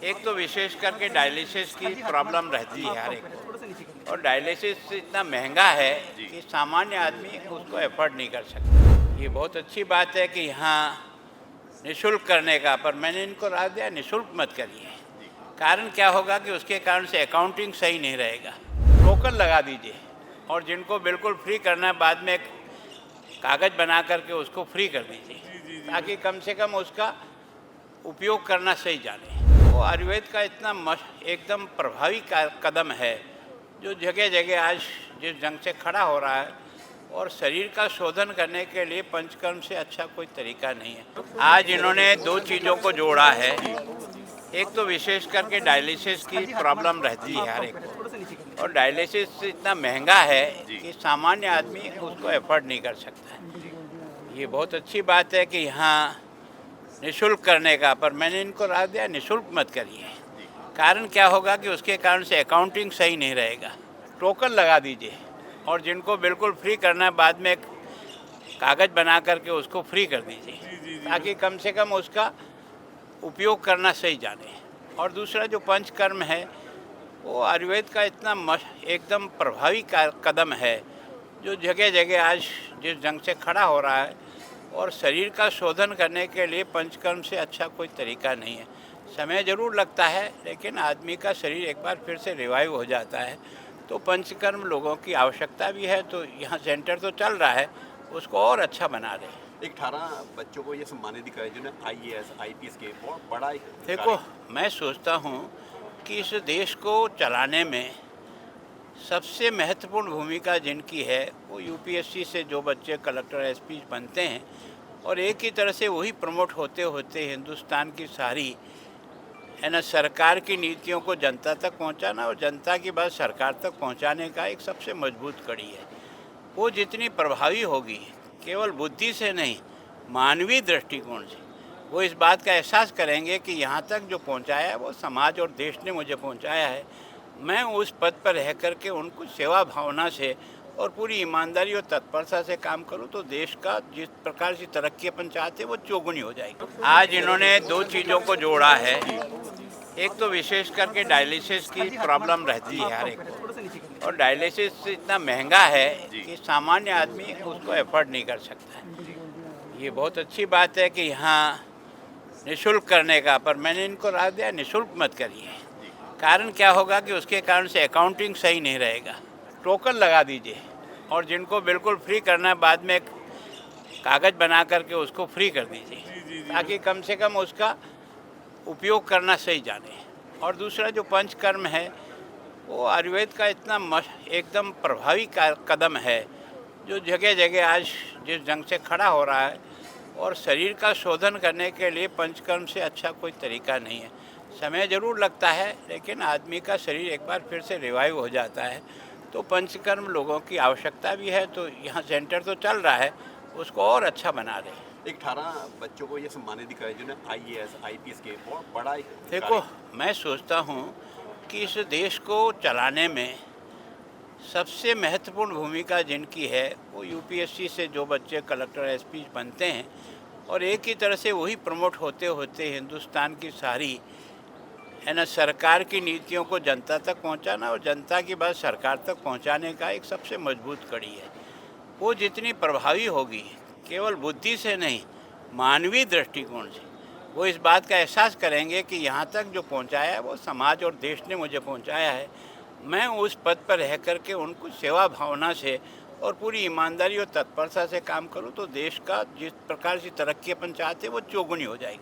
एक तो विशेष करके डायलिसिस की प्रॉब्लम रहती है हर एक को, और डायलिसिस इतना महंगा है कि सामान्य आदमी उसको एफोर्ड नहीं कर सकता। ये बहुत अच्छी बात है कि यहाँ निःशुल्क करने का, पर मैंने इनको राय दिया निःशुल्क मत करिए। कारण क्या होगा कि उसके कारण से अकाउंटिंग सही नहीं रहेगा। टोकन लगा दीजिए और जिनको बिल्कुल फ्री करना है बाद में एक कागज़ बना करके उसको फ्री कर दीजिए, ताकि कम से कम उसका उपयोग करना सही जाने। वो आयुर्वेद का इतना एकदम प्रभावी कदम है जो जगह जगह आज जिस ढंग से खड़ा हो रहा है, और शरीर का शोधन करने के लिए पंचकर्म से अच्छा कोई तरीका नहीं है। आज इन्होंने दो चीज़ों को जोड़ा है। एक तो विशेष करके डायलिसिस की प्रॉब्लम रहती है हर एक को, और डायलिसिस इतना महंगा है कि सामान्य आदमी उसको एफोर्ड नहीं कर सकता। ये बहुत अच्छी बात है कि यहाँ निःशुल्क करने का, पर मैंने इनको राय दिया निःशुल्क मत करिए। कारण क्या होगा कि उसके कारण से अकाउंटिंग सही नहीं रहेगा। टोकन लगा दीजिए और जिनको बिल्कुल फ्री करना है बाद में एक कागज़ बना करके उसको फ्री कर दीजिए, ताकि कम से कम उसका उपयोग करना सही जाने। और दूसरा जो पंचकर्म है वो आयुर्वेद का इतना एकदम प्रभावी कदम है जो जगह जगह आज जिस ढंग से खड़ा हो रहा है, और शरीर का शोधन करने के लिए पंचकर्म से अच्छा कोई तरीका नहीं है। समय ज़रूर लगता है, लेकिन आदमी का शरीर एक बार फिर से रिवाइव हो जाता है। तो पंचकर्म लोगों की आवश्यकता भी है, तो यहाँ सेंटर तो चल रहा है, उसको और अच्छा बना रहे। एक 18 बच्चों को ये सम्मानित दिखाया जिन्हें IAS IPS के बहुत बड़ा एक देखो, मैं सोचता हूँ कि इस देश को चलाने में सबसे महत्वपूर्ण भूमिका जिनकी है वो UPSC से जो बच्चे कलेक्टर SP बनते हैं, और एक ही तरह से वही प्रमोट होते होते हिंदुस्तान की सारी है ना सरकार की नीतियों को जनता तक पहुंचाना, और जनता की बात सरकार तक पहुंचाने का एक सबसे मजबूत कड़ी है। वो जितनी प्रभावी होगी, केवल बुद्धि से नहीं, मानवीय दृष्टिकोण से वो इस बात का एहसास करेंगे कि यहाँ तक जो पहुँचाया है वो समाज और देश ने मुझे पहुँचाया है। मैं उस पद पर रह करके उनको सेवा भावना से और पूरी ईमानदारी और तत्परता से काम करूं, तो देश का जिस प्रकार से तरक्की अपन चाहते हैं वो चौगुनी हो जाएगी। आज इन्होंने दो चीज़ों को जोड़ा है। एक तो विशेष करके डायलिसिस की प्रॉब्लम रहती है हर एक को, और डायलिसिस इतना महंगा है कि सामान्य आदमी उसको एफोर्ड नहीं कर सकता। ये बहुत अच्छी बात है कि यहाँ निःशुल्क करने का, पर मैंने इनको राय दिया निःशुल्क मत करिए। कारण क्या होगा कि उसके कारण से अकाउंटिंग सही नहीं रहेगा। टोकन लगा दीजिए और जिनको बिल्कुल फ्री करना है बाद में एक कागज़ बना करके उसको फ्री कर दीजिए, ताकि कम से कम उसका उपयोग करना सही जाने। और दूसरा जो पंचकर्म है वो आयुर्वेद का इतना एकदम प्रभावी कदम है जो जगह जगह आज जिस ढंग से खड़ा हो रहा है, और शरीर का शोधन करने के लिए पंचकर्म से अच्छा कोई तरीका नहीं है। समय ज़रूर लगता है, लेकिन आदमी का शरीर एक बार फिर से रिवाइव हो जाता है। तो पंचकर्म लोगों की आवश्यकता भी है, तो यहाँ सेंटर तो चल रहा है, उसको और अच्छा बना रहे। एक 18 बच्चों को ये सम्मानित दिखाया जिन्हें IAS IPS के बहुत बड़ा एक देखो, मैं सोचता हूँ कि इस देश को चलाने में सबसे महत्वपूर्ण भूमिका जिनकी है वो UPSC से जो बच्चे कलेक्टर SP बनते हैं, और एक ही तरह से वही प्रमोट होते होते हिंदुस्तान की सारी है ना सरकार की नीतियों को जनता तक पहुंचाना, और जनता की बात सरकार तक पहुंचाने का एक सबसे मजबूत कड़ी है। वो जितनी प्रभावी होगी, केवल बुद्धि से नहीं, मानवीय दृष्टिकोण से वो इस बात का एहसास करेंगे कि यहाँ तक जो पहुंचाया है वो समाज और देश ने मुझे पहुंचाया है। मैं उस पद पर रह करके उनको सेवा भावना से और पूरी ईमानदारी और तत्परता से काम करूं, तो देश का जिस प्रकार से तरक्की अपन चाहते हैं वो चौगुनी हो जाएगी।